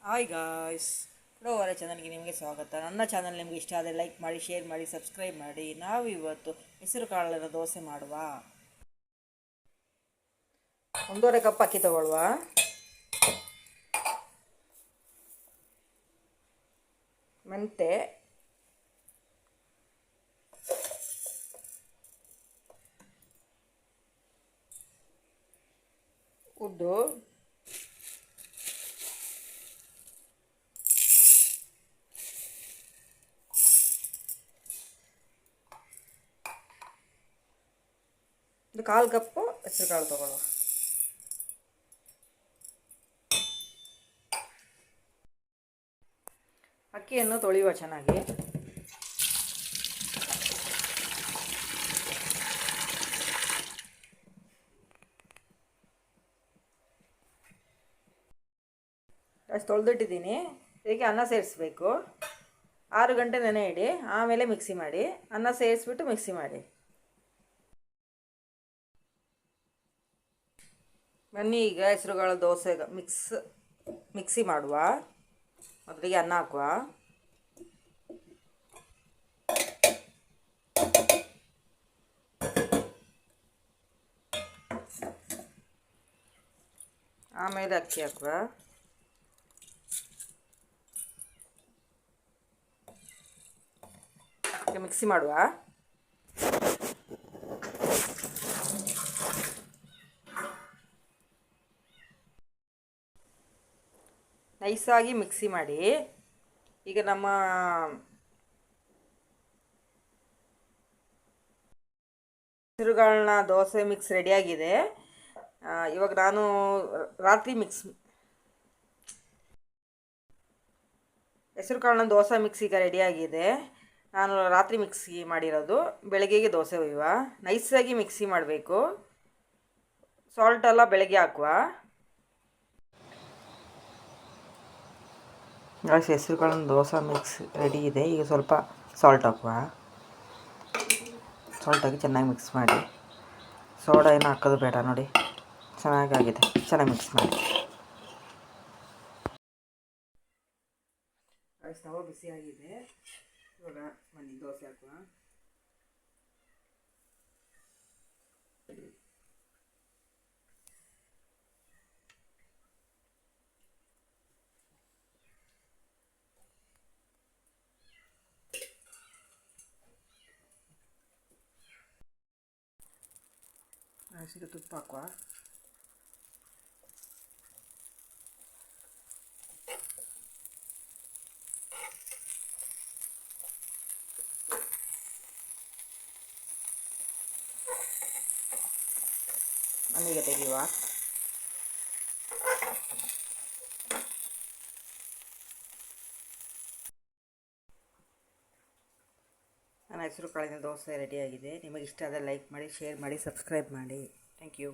Hi guys, ಅವರ ಚಾನಲ್ಗೆ ನಿಮಗೆ ಸ್ವಾಗತ. ನನ್ನ ಚಾನಲ್ ನಿಮಗೆ ಇಷ್ಟ ಆದರೆ ಲೈಕ್ ಮಾಡಿ, ಶೇರ್ ಮಾಡಿ, ಸಬ್ಸ್ಕ್ರೈಬ್ ಮಾಡಿ. ನಾವು ಇವತ್ತು ಹೆಸರು ಕಾಳಿನ ದೋಸೆ ಮಾಡುವ. 1.5 ಕಪ್ ಅಕ್ಕಿ ತಗೊಳ್ಳುವ. ಮೆಂತೆ, ಉದ್ದು, ಒಂದು 1/4 ಕಪ್ಪು ಹೆಸರು ಕಾಳು ತಗೊಳ್ಳುವ. ಅಕ್ಕಿಯನ್ನು ತೊಳೆಯುವ ಚೆನ್ನಾಗಿ. ಅಷ್ಟು ತೊಳೆದಿಟ್ಟಿದ್ದೀನಿ. ಇದಕ್ಕೆ ಅನ್ನ ಸೇರಿಸ್ಬೇಕು. 6 ಗಂಟೆ ನೆನೆ ಇಡಿ, ಆಮೇಲೆ ಮಿಕ್ಸಿ ಮಾಡಿ. ಅನ್ನ ಸೇರಿಸ್ಬಿಟ್ಟು ಮಿಕ್ಸಿ ಮಾಡಿ. ಬನ್ನಿ ಈಗ ಹೆಸರುಕಾಳು ದೋಸೆ ಮಿಕ್ಸಿ ಮಾಡುವ. ಮೊದಲಿಗೆ ಅನ್ನ ಹಾಕುವ. ಆಮೇಲೆ ಅಕ್ಕಿ ಹಾಕುವ. ಮಿಕ್ಸಿ ಮಾಡುವ. ನೈಸಾಗಿ ಮಿಕ್ಸಿ ಮಾಡಿ. ಈಗ ನಮ್ಮ ಹೆಸರುಕಾಳಿನ ದೋಸೆ ಮಿಕ್ಸ್ ರೆಡಿಯಾಗಿದೆ. ಇವಾಗ ನಾನು ರಾತ್ರಿ ಹೆಸರುಕಾಳಿನ ದೋಸೆ ಮಿಕ್ಸ್ ಈಗ ರೆಡಿಯಾಗಿದೆ. ನಾನು ರಾತ್ರಿ ಮಿಕ್ಸಿ ಮಾಡಿರೋದು, ಬೆಳಗ್ಗೆಗೆ ದೋಸೆ ಒಯ್ಯುವ. ನೈಸಾಗಿ ಮಿಕ್ಸಿ ಮಾಡಬೇಕು. ಸಾಲ್ಟೆಲ್ಲ ಬೆಳಗ್ಗೆ ಹಾಕುವ. ಹೆಸರುಕಾಳಿನ ದೋಸೆ ಮಿಕ್ಸ್ ರೆಡಿ ಇದೆ. ಈಗ ಸ್ವಲ್ಪ ಸಾಲ್ಟ್ ಹಾಕುವ. ಸಾಲ್ಟ್ ಹಾಕಿ ಚೆನ್ನಾಗಿ ಮಿಕ್ಸ್ ಮಾಡಿ. ಸೋಡಾ ಏನು ಹಾಕೋದು ಬೇಡ. ನೋಡಿ, ಚೆನ್ನಾಗಿದೆ. ಚೆನ್ನಾಗಿ ಮಿಕ್ಸ್ ಮಾಡಿ. ಸ್ಟವ್ ಬಿಸಿಯಾಗಿದೆ. ಇವಾಗ ಬನ್ನಿ ದೋಸೆ ಹಾಕುವ. ಹಸಿರು ತುಪ್ಪ ಹಾಕುವ. ಮಣ್ಣಿಗೆ ತೆಗೆಯುವ. ನನ್ನ ಹೆಸರು ಕಾಳಿನ ದೋಸೆ ರೆಡಿಯಾಗಿದೆ. ನಿಮಗೆ ಇಷ್ಟ ಆದರೆ ಲೈಕ್ ಮಾಡಿ, ಶೇರ್ ಮಾಡಿ, ಸಬ್ಸ್ಕ್ರೈಬ್ ಮಾಡಿ. Thank you.